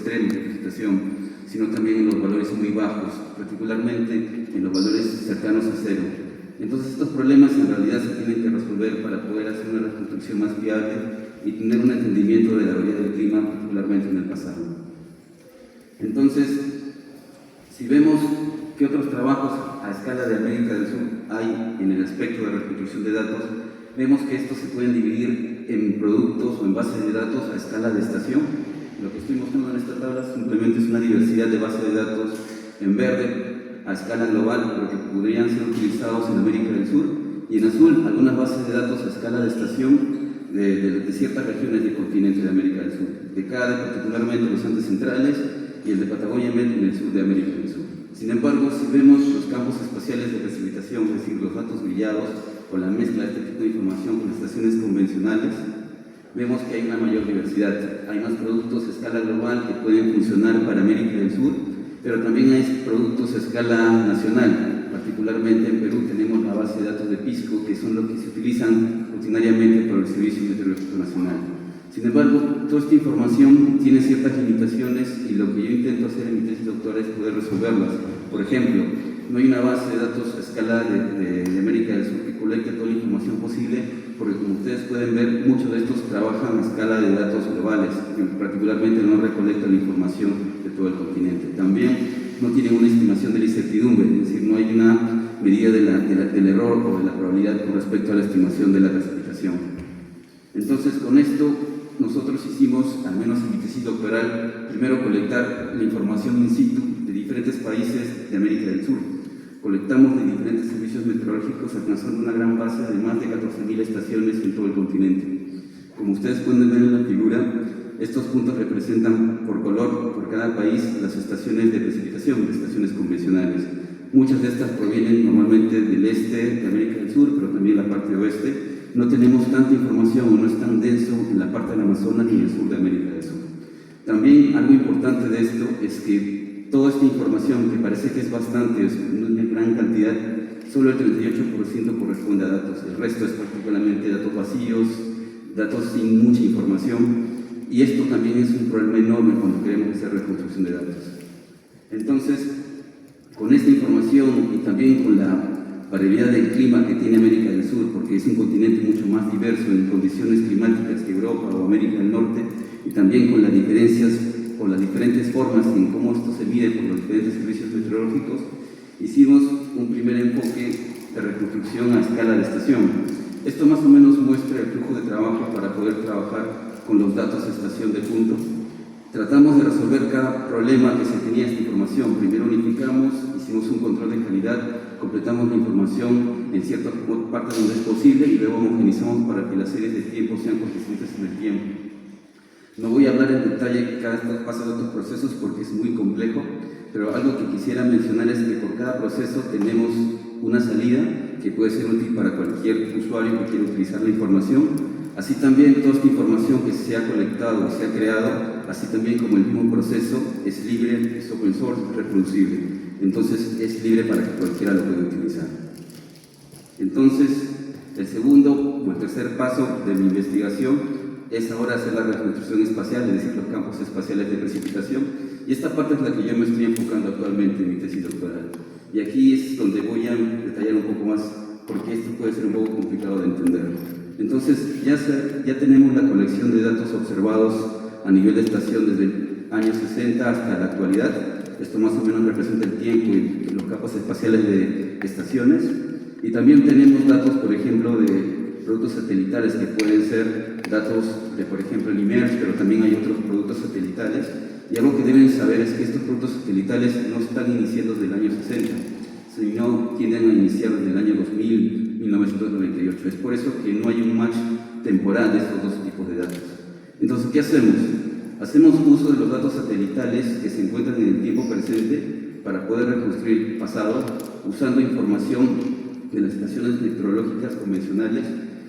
extremos de precipitación, sino también en los valores muy bajos, particularmente en los valores cercanos a cero. Entonces estos problemas en realidad se tienen que resolver para poder hacer una reconstrucción más viable y tener un entendimiento de la variedad del clima, particularmente en el pasado. Entonces, si vemos qué otros trabajos a escala de América del Sur hay en el aspecto de reconstrucción de datos, vemos que estos se pueden dividir en productos o en bases de datos a escala de estación. Lo que estoy mostrando en esta tabla simplemente es una diversidad de bases de datos en verde a escala global, pero que podrían ser utilizados en América del Sur, y en azul algunas bases de datos a escala de estación de ciertas regiones del continente de América del Sur, de CADE particularmente los Andes centrales y el de Patagonia en el sur de América del Sur. Sin embargo, si vemos los campos espaciales de precipitación, es decir, los datos brillados o la mezcla de este tipo de información con estaciones convencionales, vemos que hay una mayor diversidad. Hay más productos a escala global que pueden funcionar para América del Sur, pero también hay productos a escala nacional. Particularmente en Perú tenemos la base de datos de PISCO, que son los que se utilizan rutinariamente por el Servicio Meteorológico Nacional. Sin embargo, toda esta información tiene ciertas limitaciones y lo que yo intento hacer en mi tesis doctoral es poder resolverlas. Por ejemplo, no hay una base de datos a escala de América del Sur que colecte toda la información posible, porque como ustedes pueden ver, muchos de estos trabajan a escala de datos globales, que particularmente no recolectan la información de todo el continente. También no tienen una estimación de la incertidumbre, es decir, no hay una medida del error o de la probabilidad con respecto a la estimación de la precipitación. Entonces, con esto, nosotros hicimos, al menos en mi tesis doctoral, primero colectar la información in situ de diferentes países de América del Sur. Colectamos de diferentes servicios meteorológicos, alcanzando una gran base de más de 14.000 estaciones en todo el continente. Como ustedes pueden ver en la figura, estos puntos representan por color, por cada país, las estaciones de precipitación, de estaciones convencionales. Muchas de estas provienen normalmente del este de América del Sur, pero también la parte oeste. No tenemos tanta información o no es tan denso en la parte del Amazonas ni en el sur de América del Sur. También algo importante de esto es que toda esta información, que parece que es bastante, es una gran cantidad, solo el 38% corresponde a datos. El resto es particularmente datos vacíos, datos sin mucha información, y esto también es un problema enorme cuando queremos hacer reconstrucción de datos. Entonces, con esta información y también con la variabilidad del clima que tiene América del Sur, porque es un continente mucho más diverso en condiciones climáticas que Europa o América del Norte, y también con las diferencias o las diferentes formas en cómo esto se mide por los diferentes servicios meteorológicos, hicimos un primer enfoque de reconstrucción a escala de estación. Esto más o menos muestra el flujo de trabajo para poder trabajar con los datos de estación de punto. Tratamos de resolver cada problema que se tenía esta información. Primero unificamos, hicimos un control de calidad, completamos la información en ciertas partes donde es posible y luego homogenizamos para que las series de tiempo sean consistentes en el tiempo. No voy a hablar en detalle cada paso de otros procesos porque es muy complejo, pero algo que quisiera mencionar es que por cada proceso tenemos una salida que puede ser útil para cualquier usuario que quiera utilizar la información. Así también toda esta información que se ha colectado y se ha creado, así también como el mismo proceso, es libre, es open source, es reproducible. Entonces es libre para que cualquiera lo pueda utilizar. Entonces, el segundo o el tercer paso de mi investigación es ahora hacer la reconstrucción espacial, es decir, los campos espaciales de precipitación. Y esta parte es la que yo me estoy enfocando actualmente en mi tesis doctoral. Y aquí es donde voy a detallar un poco más, porque esto puede ser un poco complicado de entender. Entonces, ya tenemos la colección de datos observados a nivel de estación desde el año 60 hasta la actualidad. Esto más o menos representa el tiempo y los campos espaciales de estaciones. Y también tenemos datos, por ejemplo, de productos satelitales que pueden ser datos de, por ejemplo, el IMERS, pero también hay otros productos satelitales. Y algo que deben saber es que estos productos satelitales no están iniciando desde el año 60, sino tienden a iniciar desde el año 2000, 1998. Es por eso que no hay un match temporal de estos dos tipos de datos. Entonces, ¿qué hacemos? Hacemos uso de los datos satelitales que se encuentran en el tiempo presente para poder reconstruir el pasado usando información de las estaciones meteorológicas convencionales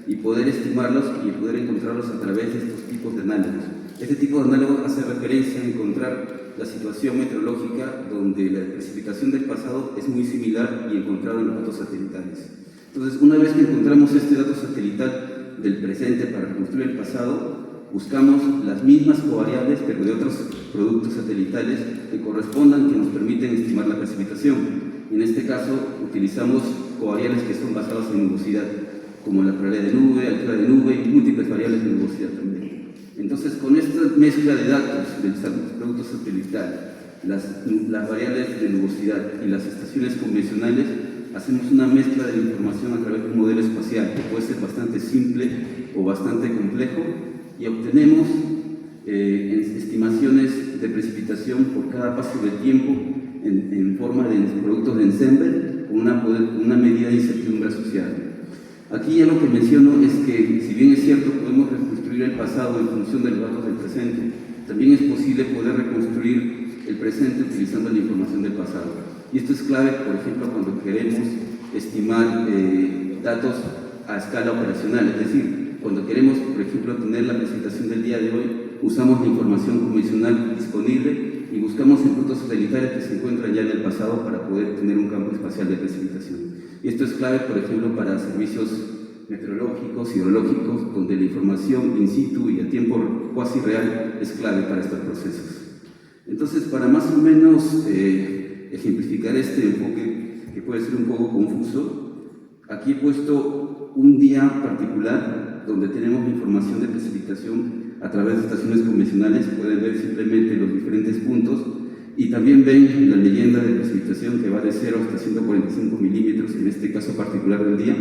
y poder estimarlos y poder encontrarlos a través de estos tipos de análogos. Este tipo de análogos hace referencia a encontrar la situación meteorológica donde la precipitación del pasado es muy similar y encontrado en los datos satelitales. Entonces, una vez que encontramos este dato satelital del presente para reconstruir el pasado, buscamos las mismas covariables, pero de otros productos satelitales que correspondan, que nos permiten estimar la precipitación. En este caso, utilizamos covariables que son basadas en nubosidad, como la probabilidad de nube, altura de nube y múltiples variables de nubosidad también. Entonces, con esta mezcla de datos del producto satelital, las variables de nubosidad y las estaciones convencionales, hacemos una mezcla de la información a través de un modelo espacial que puede ser bastante simple o bastante complejo, y obtenemos estimaciones de precipitación por cada paso del tiempo en forma de productos de ensemble con una medida de incertidumbre asociada. Aquí ya lo que menciono es que, si bien es cierto, podemos reconstruir el pasado en función de los datos del presente, también es posible poder reconstruir el presente utilizando la información del pasado. Y esto es clave, por ejemplo, cuando queremos estimar datos a escala operacional, es decir, cuando queremos, por ejemplo, tener la precipitación del día de hoy, usamos la información convencional disponible y buscamos en puntos satelitales que se encuentran ya en el pasado para poder tener un campo espacial de precipitación. Y esto es clave, por ejemplo, para servicios meteorológicos, hidrológicos, donde la información in situ y a tiempo cuasi real es clave para estos procesos. Entonces, para más o menos ejemplificar este enfoque, que puede ser un poco confuso, aquí he puesto un día particular donde tenemos información de precipitación a través de estaciones convencionales. Pueden ver simplemente los diferentes puntos y también ven la leyenda de precipitación que va de 0 hasta 145 milímetros en este caso particular del día.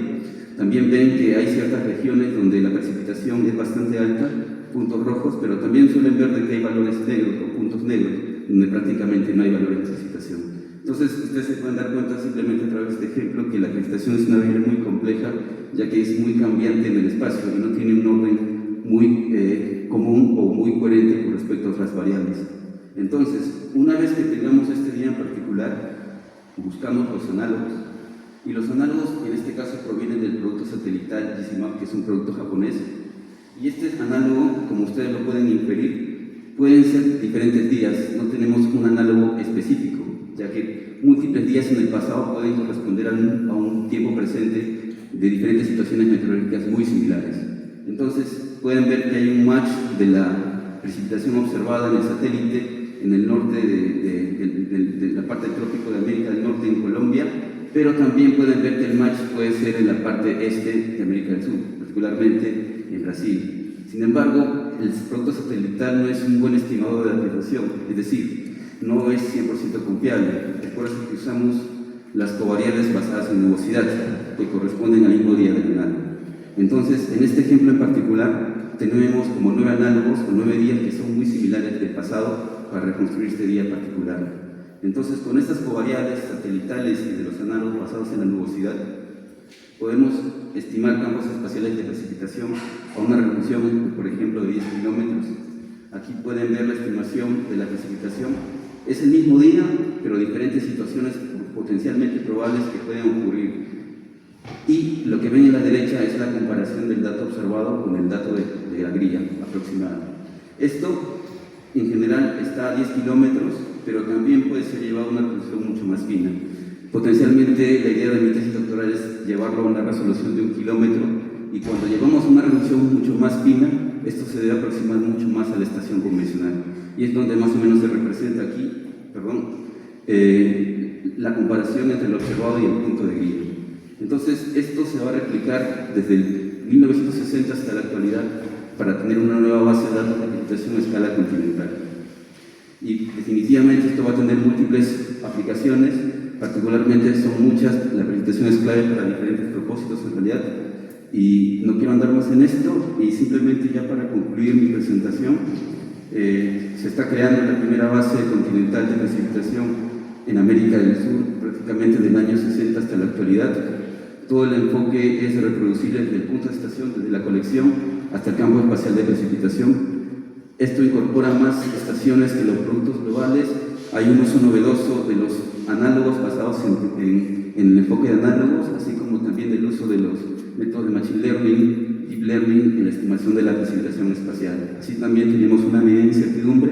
También ven que hay ciertas regiones donde la precipitación es bastante alta, puntos rojos, pero también suelen ver de que hay valores negros o puntos negros donde prácticamente no hay valores de precipitación. Entonces, ustedes se pueden dar cuenta simplemente a través de este ejemplo que la precipitación es una variable muy compleja, ya que es muy cambiante en el espacio y no tiene un orden muy común o muy coherente con respecto a otras variables. Entonces, una vez que tengamos este día en particular, buscamos los análogos, y los análogos en este caso provienen del producto satelital GCMAP, que es un producto japonés, y este análogo, como ustedes lo pueden inferir, pueden ser diferentes días, no tenemos un análogo específico, ya que múltiples días en el pasado pueden corresponder a un tiempo presente de diferentes situaciones meteorológicas muy similares. Entonces, pueden ver que hay un match de la precipitación observada en el satélite en el norte de la parte del trópico de América del Norte en Colombia, pero también pueden ver que el match puede ser en la parte este de América del Sur, particularmente en Brasil. Sin embargo, el producto satelital no es un buen estimador de la precipitación, es decir, no es 100% confiable. Es por eso que usamos las covariables basadas en nubosidad, que corresponden al mismo día del análogo. Entonces, en este ejemplo en particular, tenemos como 9 análogos o 9 días que son muy similares del pasado para reconstruir este día particular. Entonces, con estas covariables satelitales y de los análogos basados en la nubosidad, podemos estimar campos espaciales de precipitación a una resolución, por ejemplo, de 10 kilómetros. Aquí pueden ver la estimación de la precipitación. Es el mismo día, pero diferentes situaciones potencialmente probables que pueden ocurrir. Y lo que ven en la derecha es la comparación del dato observado con el dato de la grilla aproximada. Esto, en general, está a 10 kilómetros, pero también puede ser llevado a una resolución mucho más fina. Potencialmente, la idea de mi tesis doctoral es llevarlo a una resolución de 1 kilómetro, y cuando llevamos a una resolución mucho más fina, esto se debe aproximar mucho más a la estación convencional. Y es donde más o menos se representa aquí, la comparación entre el observado y el punto de grilla. Entonces, esto se va a replicar desde el 1960 hasta la actualidad para tener una nueva base de datos de precipitación a escala continental. Y definitivamente esto va a tener múltiples aplicaciones, particularmente son muchas, la precipitación es clave para diferentes propósitos en realidad, y no quiero andar más en esto, y simplemente ya para concluir mi presentación, se está creando la primera base continental de precipitación en América del Sur, prácticamente del año 60 hasta la actualidad. Todo el enfoque es reproducir desde el punto de estación, desde la colección hasta el campo espacial de precipitación. Esto incorpora más estaciones que los productos globales. Hay un uso novedoso de los análogos basados en el enfoque de análogos, así como también del uso de los métodos de Machine Learning, Deep Learning en la estimación de la precipitación espacial. Así también tenemos una medida de incertidumbre.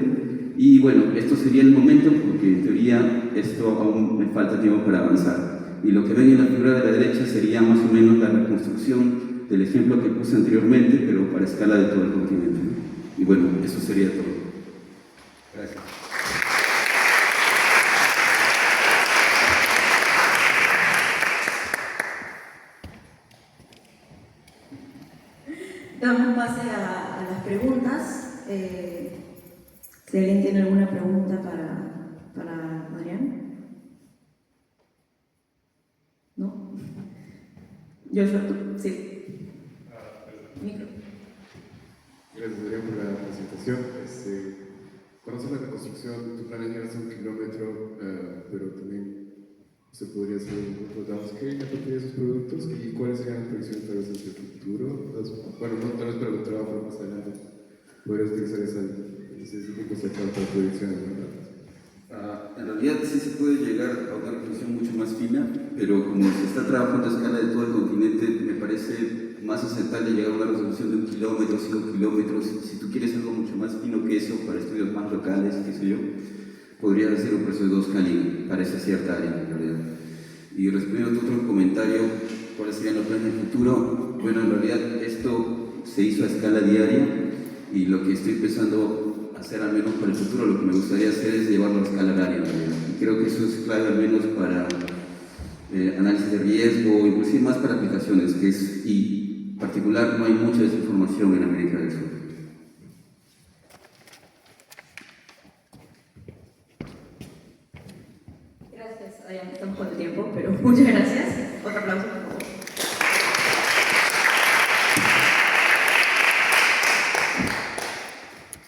Y bueno, esto sería el momento, porque en teoría esto aún me falta tiempo para avanzar. Y lo que ven en la figura de la derecha sería más o menos la reconstrucción del ejemplo que puse anteriormente, pero para escala de todo el continente. Y bueno, eso sería todo. Gracias. Damos pase a las preguntas. Si alguien tiene alguna pregunta para Adrián. ¿No? Yo sí. Micro. Gracias, Adrián, por la presentación. Conocer la reconstrucción, tu plan es llegar hasta 1 kilómetro, pero también se podría hacer un grupo de downscale a partir de esos productos. ¿Y cuáles serían las proyecciones tal vez hacia el futuro? Bueno, no tal vez para el trabajo, pero más adelante podrías utilizar ese tipo de para proyecciones, ¿verdad? En realidad sí se puede llegar a una resolución mucho más fina, pero como se está trabajando a escala de todo el continente, me parece más aceptable llegar a una resolución de 1 kilómetro, 5 kilómetros. Si tú quieres algo mucho más fino que eso, para estudios más locales, qué sé yo, podrías hacer un proceso de 2 Cali para esa cierta área, en realidad. Y respondiendo a tu otro comentario, ¿cuáles serían los planes del futuro? Bueno, en realidad esto se hizo a escala diaria y lo que estoy empezando a hacer, al menos para el futuro, lo que me gustaría hacer es llevarlo a escala diaria, en realidad. Y creo que eso es clave, al menos para análisis de riesgo, inclusive más para aplicaciones, y en particular no hay mucha desinformación en América del Sur. Gracias, Adrián, estamos con el tiempo, pero muchas gracias. Otro aplauso, por favor.